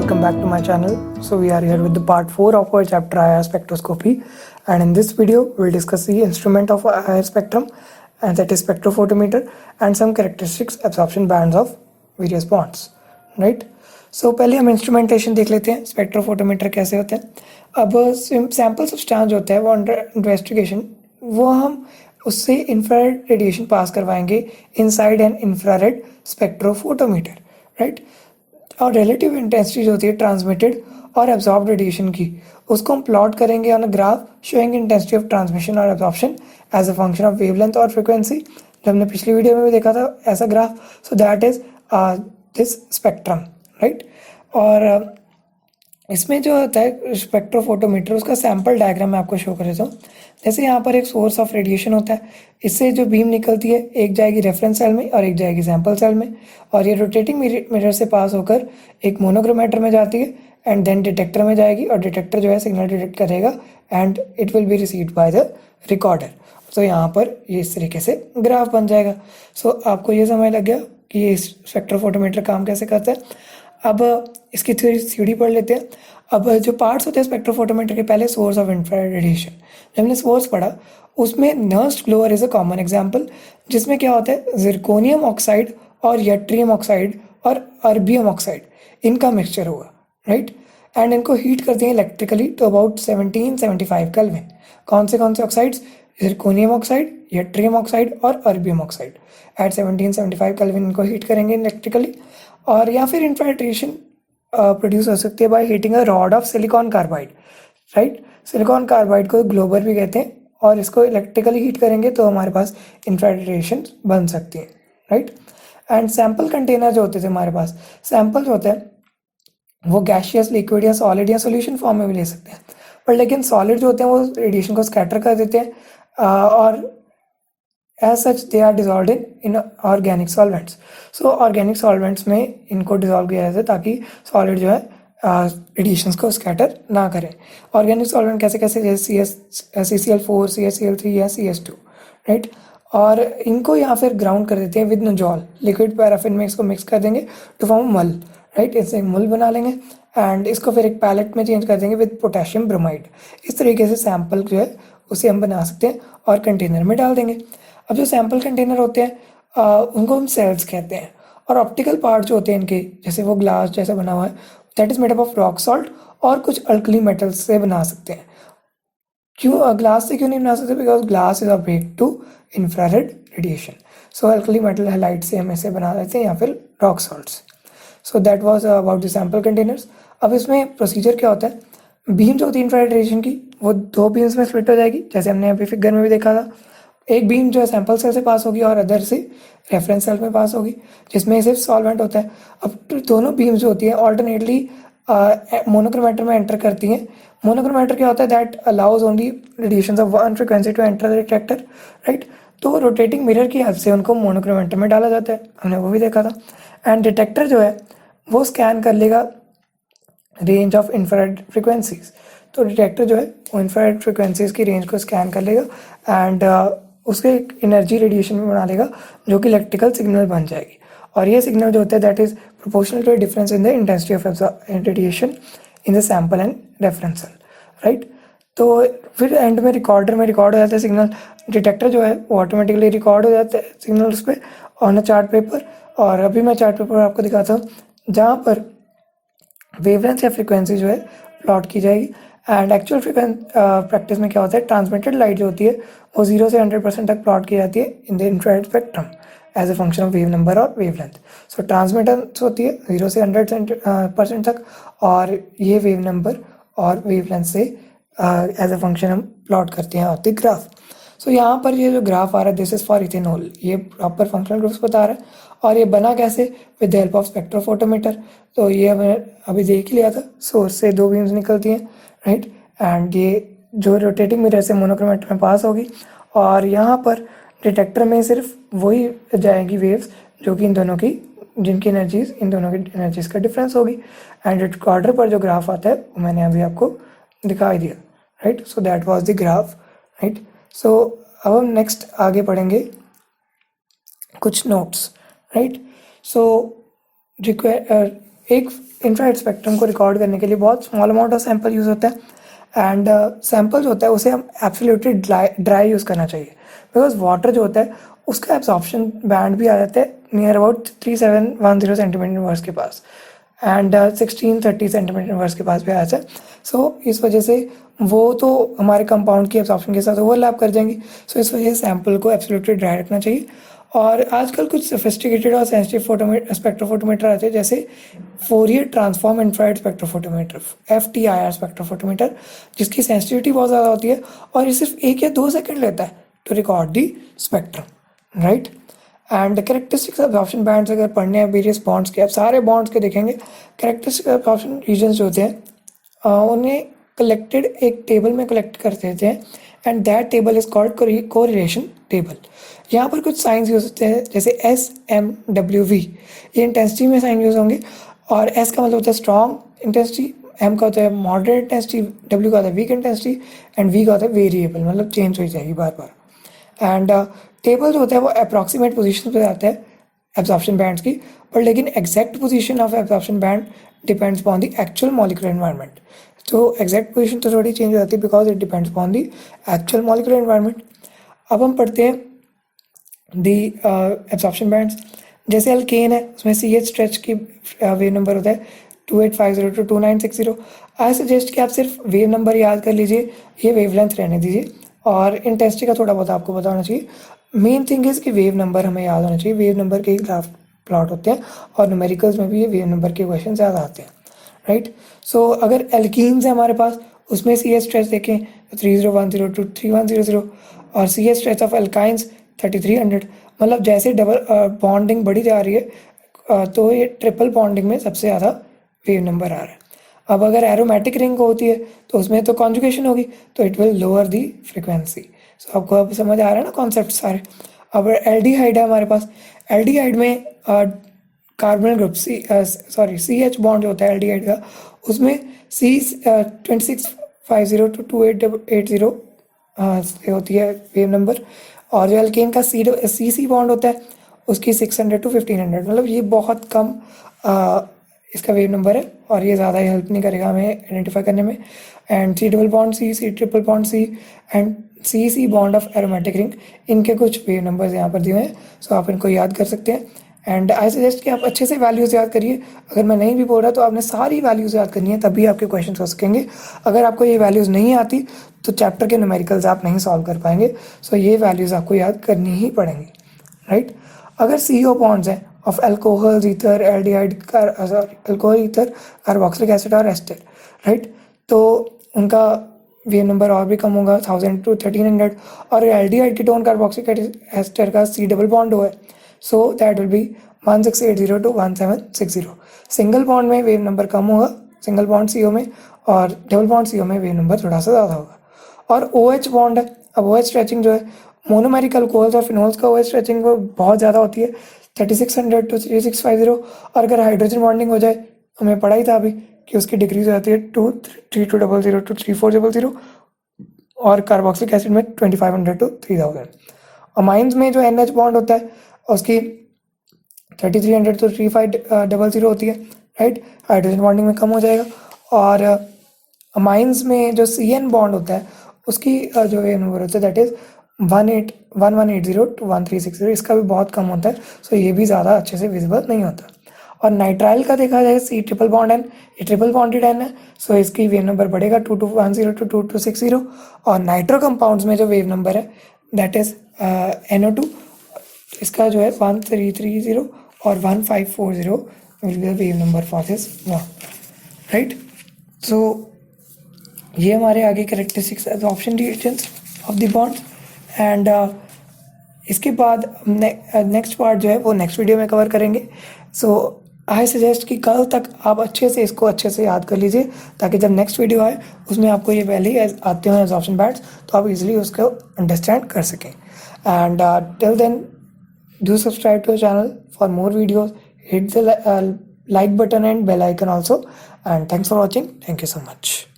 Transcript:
welcome back to my channel. So we are here with the part 4 of our chapter IR spectroscopy, and in this video we'll discuss the instrument of IR spectrum, and that is spectrophotometer, and some characteristics absorption bands of various bonds, right? So पहले हम instrumentation देख लेते हैं, spectrophotometer कैसे होते हैं। अब sample substance जो होता है वो अंडर इन्वेस्टिगेशन, वो हम उससे इंफ्रारेड रेडिएशन पास करवाएंगे inside N infrared spectrophotometer, right. और रिलेटिव इंटेंसिटी जो होती है ट्रांसमिटेड और एब्जॉर्ब रेडिएशन की, उसको हम प्लॉट करेंगे on a graph showing intensity of transmission और absorption as a function of wavelength और फ्रीक्वेंसी। जो हमने पिछली वीडियो में भी देखा था ऐसा graph, so that is this spectrum, right. और इसमें जो होता है स्पेक्ट्रोफोटोमीटर, उसका सैम्पल डायग्राम मैं आपको शो कर देता हूँ। जैसे यहाँ पर एक सोर्स ऑफ रेडिएशन होता है, इससे जो बीम निकलती है एक जाएगी रेफरेंस सेल में और एक जाएगी सैम्पल सेल में, और ये रोटेटिंग मिरर से पास होकर एक मोनोक्रोमेटर में जाती है एंड देन डिटेक्टर में जाएगी, और डिटेक्टर जो है सिग्नल डिटेक्ट करेगा and it will be received by the recorder. तो यहाँ पर ये इस तरीके से ग्राफ बन जाएगा। सो आपको ये समझ लग गया कि ये स्पेक्ट्रोफोटोमीटर काम कैसे करता है। अब इसकी थोड़ी सीढ़ी पढ़ लेते हैं। अब जो पार्ट्स होते हैं स्पेक्ट्रोफोटोमीटर के, पहले सोर्स ऑफ इंफ्रारेड रेडिएशन। जब हमने सोर्स पढ़ा उसमें Nernst glower is a common example, जिसमें क्या होता है जिरकोनियम ऑक्साइड और यट्रियम ऑक्साइड और अर्बियम ऑक्साइड, इनका मिक्सचर होगा, राइट। एंड इनको हीट करते हैं इलेक्ट्रिकली टू अबाउट 1775 केल्विन। कौन से oxides? Zirconium oxide, yttrium oxide और अर्बियम ऑक्साइड। एट 1775 केल्विन इनको हीट करेंगे इलेक्ट्रिकली। और या फिर इंफ्रारेड रेडिएशन प्रोड्यूस हो सकती है by heating a rod of silicon carbide, right. Silicon carbide को ग्लोबर भी कहते हैं, और इसको इलेक्ट्रिकली हीट करेंगे तो हमारे पास इंफ्रारेड रेडिएशन बन सकती है, राइट। एंड सैम्पल कंटेनर जो होते थे हमारे पास, सैम्पल जो होता है वो गैशियस, लिक्विड या सॉलिड या सोल्यूशन फॉर्म में भी ले सकते हैं, पर लेकिन सॉलिड जो होते हैं वो रेडिएशन को स्कैटर कर देते हैं और as such they are dissolve in organic solvents. So organic solvents में इनको डिजॉल्व किया जाता है ताकि सॉलिड जो है रेडिएशंस को स्कैटर ना करें। ऑर्गेनिक सॉल्वेंट कैसे कैसे, जैसे CCl4, CaCl3 या CS2, राइट। और इनको यहाँ फिर ग्राउंड कर देते हैं विद नोजॉल, लिक्विड पैराफिन में इसको मिक्स कर देंगे टू फॉर्म मल, राइट। इससे एक मल बना लेंगे एंड इसको फिर एक पैलेट में चेंज कर देंगे विद पोटेशियम ब्रोमाइड। इस तरीके से सैम्पल जो है उसे हम बना सकते हैं और कंटेनर में डाल देंगे। अब जो सैम्पल कंटेनर होते हैं उनको हम सेल्स कहते हैं, और ऑप्टिकल पार्ट जो होते हैं इनके, जैसे वो ग्लास जैसा बना हुआ है, that is made up of rock salt और कुछ अल्कली मेटल्स से बना सकते हैं। क्यों ग्लास से क्यों नहीं बना सकते? Because glass is opaque to infrared radiation. So alkali metal halide से हम ऐसे बना लेते हैं या फिर rock salts. So that was about the sample containers. अब इसमें प्रोसीजर क्या होता है? बीम जो होती है इंफ्रारेड रेडिएशन की, वो दो बीम्स में स्प्लिट हो जाएगी, जैसे हमने अभी फिगर में भी देखा था। एक बीम जो है सैम्पल सेल से पास होगी और अदर से रेफरेंस सेल में पास होगी, जिसमें सिर्फ सॉल्वेंट होता है। अब दोनों बीम्स जो होती हैं ऑल्टरनेटली मोनोक्रोमेटर में एंटर करती हैं। मोनोक्रोमेटर क्या होता है? That allows only radiation of one frequency to enter the detector, right. तो रोटेटिंग मिरर की हेल्प से उनको मोनोक्रोमेटर में डाला जाता है, हमने वो भी देखा था। एंड डिटेक्टर जो है वो स्कैन कर लेगा रेंज ऑफ इंफ्रारेड फ्रिक्वेंसीज। तो डिटेक्टर जो है वो इंफ्रारेड फ्रिक्वेंसीज की रेंज को स्कैन कर लेगा एंड उसके एक एनर्जी रेडिएशन में बना लेगा जो कि इलेक्ट्रिकल सिग्नल बन जाएगी। और ये सिग्नल जो होता है that is proportional to difference in the intensity of radiation in the sample and reference cell, right. तो फिर एंड में रिकॉर्डर में रिकॉर्ड हो जाता है सिग्नल। डिटेक्टर जो है वो ऑटोमेटिकली रिकॉर्ड हो जाता है सिग्नल उस पर ऑन अ चार्ट पेपर। और अभी मैं चार्ट पेपर आपको दिखाता हूँ जहाँ पर वेवलेंथ या फ्रिक्वेंसी जो है प्लॉट की जाएगी। एंड एक्चुअल प्रैक्टिस में क्या होता है, ट्रांसमिटेड लाइट जो होती है वो 0 से 100% तक प्लॉट की जाती है in the infrared spectrum as a function of wave number और वेवलेंथ। सो ट्रांसमिटेंस होती है 0 से 100% तक, और ये वेव नंबर और वेवलेंथ से एज ए फंक्शन हम प्लॉट करते हैं ऑफ द ग्राफ। सो यहाँ पर ये जो ग्राफ आ रहा है दिस इज फॉर इथेनॉल, ये प्रॉपर फंक्शनल ग्रुप्स बता रहा है। और ये बना कैसे? With the help of spectrophotometer. तो ये हमने अभी देख ही लिया था, सोर्स से दो बीम्स निकलती हैं, राइट। एंड ये जो रोटेटिंग मिरर से मोनोक्रोमेटर में पास होगी, और यहाँ पर डिटेक्टर में सिर्फ वही जाएगी वेव्स जो कि इन दोनों की, जिनकी एनर्जीज इन दोनों की एनर्जीज का डिफरेंस होगी। एंड रिकॉर्डर पर जो ग्राफ आता है वो मैंने अभी आपको दिखाई दिया, right. So that was the graph, right. सो अब हम नेक्स्ट आगे पढ़ेंगे कुछ नोट्स, राइट। सो एक इंफ्रारेड स्पेक्ट्रम को रिकॉर्ड करने के लिए बहुत small amount of sample use होता है, एंड सैम्पल जो होता है उसे हम एब्सोल्युटली ड्राई यूज़ करना चाहिए, बिकॉज वाटर जो होता है उसका एब्जॉर्प्शन बैंड भी आ जाता है नियर अबाउट 3710 सेंटीमीटर इनवर्स के पास, एंड 1630 सेंटीमीटर इनवर्स के पास भी आ जाता है। सो इस वजह से वो तो हमारे कंपाउंड की एब्जॉर्प्शन के साथ ओवरलैप कर जाएंगी। सो इस वजह से सैम्पल को एब्सोल्युटली ड्राई रखना चाहिए। और आजकल कुछ सोफिस्टिकेटेड और सेंसिटिव स्पेक्ट्रोफोटोमीटर आते हैं, जैसे Fourier transform infrared spectrophotometer FTIR spectrophotometer, जिसकी सेंसिटिविटी बहुत ज़्यादा होती है और ये सिर्फ 1 या 2 सेकंड लेता है to record the spectrum, right. And characteristics absorption bands अगर पढ़ने हैं वेरियस बॉन्ड्स के, आप सारे बॉन्ड्स के देखेंगे, कैरेक्टरिस्टिक एब्जॉर्प्शन रीजन्स जो होते हैं उन्हें कलेक्टेड एक टेबल में कलेक्ट कर देते हैं, and that table is called correlation table. यहाँ पर कुछ साइंस यूज होते हैं, जैसे SMWV, ये इंटेंसिटी में साइन यूज होंगे, और S का मतलब होता है स्ट्रॉन्ग इंटेंसिटी, M का होता है मॉडरेट इंटेंसिटी, W का होता है वीक इंटेंसिटी, एंड V का होता है वेरिएबल, मतलब चेंज हो जाएगी बार बार। एंड टेबल जो होता है वो अप्रॉक्सीमेट पोजीशन पे आता है एब्जॉर्प्शन बैंड्स की, पर लेकिन exact position of absorption band depends upon the actual molecular environment. तो एग्जैक्ट पोजीशन तो थोड़ी चेंज हो जाती है because it depends upon the actual molecular environment. अब हम पढ़ते हैं दी एब्जॉर्प्शन बैंड्स। जैसे अल्केन है, उसमें CH स्ट्रेच की वेव नंबर होता है 2850 to 2960। आई सजेस्ट कि आप सिर्फ वेव नंबर याद कर लीजिए, ये वेवलेंथ रहने दीजिए, और इंटेंसिटी का थोड़ा बहुत आपको पता होना चाहिए। मेन थिंग इज़ कि वेव नंबर हमें याद होना चाहिए, वेव नंबर के ही ग्राफ प्लॉट होते हैं, और न्यूमेरिकल्स में भी ये वेव नंबर के क्वेश्चन ज़्यादा आते हैं, राइट। सो अगर एल्कीन्स है हमारे पास, उसमें CH स्ट्रेच देखें तो 3010 to 3100, और CH स्ट्रेच ऑफ एल्काइंस 3300। मतलब जैसे डबल बॉन्डिंग बढ़ी जा रही है तो ये ट्रिपल बॉन्डिंग में सबसे ज़्यादा वेव नंबर आ रहा है। अब अगर एरोमेटिक रिंग होती है तो उसमें तो कॉन्जुगेशन होगी, तो it will lower the frequency. So आपको अब समझ आ रहा है ना कॉन्सेप्ट सारे। अब एल्डिहाइड है हमारे पास, एल्डिहाइड में कार्बोनिल ग्रुप CH बॉन्ड जो होता है एल्डिहाइड का, उसमें 2650 to 2880 होती है वेव नंबर, और जो एल्केन का CC बॉन्ड होता है उसकी 600 to 1500, मतलब ये बहुत कम इसका वेव नंबर है, और ये ज़्यादा हेल्प नहीं करेगा हमें आइडेंटिफाई करने में। And C double bond C triple bond C and CC bond of aromatic ring, इनके कुछ वेव नंबर्स यहाँ पर दिए हैं, सो आप इनको याद कर सकते हैं। एंड आई सजेस्ट कि आप अच्छे से वैल्यूज़ याद करिए। अगर मैं नहीं भी बोल रहा तो आपने सारी वैल्यूज़ याद करनी है, तभी आपके क्वेश्चन हो सकेंगे। अगर आपको ये वैल्यूज़ नहीं आती तो चैप्टर के न्यूमेरिकल्स आप नहीं सॉल्व कर पाएंगे। सो ये वैल्यूज़ आपको याद करनी ही पड़ेंगी, राइट। अगर CO बॉन्ड्स हैं of alcohol, ether, aldehyde, alcohol, ether, carboxylic acid और एस्टर, राइट, तो उनका वेव नंबर और भी कम होगा 1000 to 1300। और एल्डिहाइड कीटोन कार्बोक्सिलिक एस्टर का C डबल बॉन्ड हुआ है, so that will be 1680 to 1760। Single bond में वेव नंबर कम होगा, सिंगल बॉन्ड CO में, और डबल बॉन्ड CO में वेव नंबर थोड़ा सा ज़्यादा होगा। और OH बॉन्ड है, अब OH स्ट्रेचिंग जो है मोनोमेरिक अल्कोहल्स और फिनोल्स का OH स्ट्रेचिंग बहुत ज़्यादा होती है 3600 to 3650। और अगर हाइड्रोजन बॉन्डिंग हो जाए, हमें पढ़ा ही था अभी कि उसकी डिग्रीज हो जाती है 3200 to 3400, और कार्बोक्सिलिक एसिड में 2500 to 3000। अमाइंस में जो NH बॉन्ड होता है उसकी 3300 to 3500 होती है, राइट, हाइड्रोजन बॉन्डिंग में कम हो जाएगा। और अमाइंस में जो CN बॉन्ड होता है उसकी जो वेव नंबर होता है दैट इज़ 1180 to 1360, इसका भी बहुत कम होता है, सो ये भी ज़्यादा अच्छे से विजिबल नहीं होता। और नाइट्राइल का देखा जाए C ट्रिपल बॉन्ड N, ये ट्रिपल बॉन्डेड N है, सो इसकी वेव नंबर बढ़ेगा 2210 to 2260। और नाइट्रो कंपाउंड्स में जो वेव नंबर है दैट इज़ NO2, इसका जो है 1330 और 1540 will be the wave number for this bond, right. So ये हमारे आगे characteristics absorption reactions of the bond. And इसके बाद नेक्स्ट पार्ट जो है वो नेक्स्ट वीडियो में कवर करेंगे। सो आई सजेस्ट कि कल तक आप अच्छे से इसको अच्छे से याद कर लीजिए, ताकि जब नेक्स्ट वीडियो आए उसमें आपको ये पहले ही आते हो एब्जॉर्प्शन बैंड्स, तो आप इजीली उसको अंडरस्टैंड कर सकें। And till then do subscribe to our channel for more videos, hit the like button and bell icon also, and thanks for watching. Thank you so much.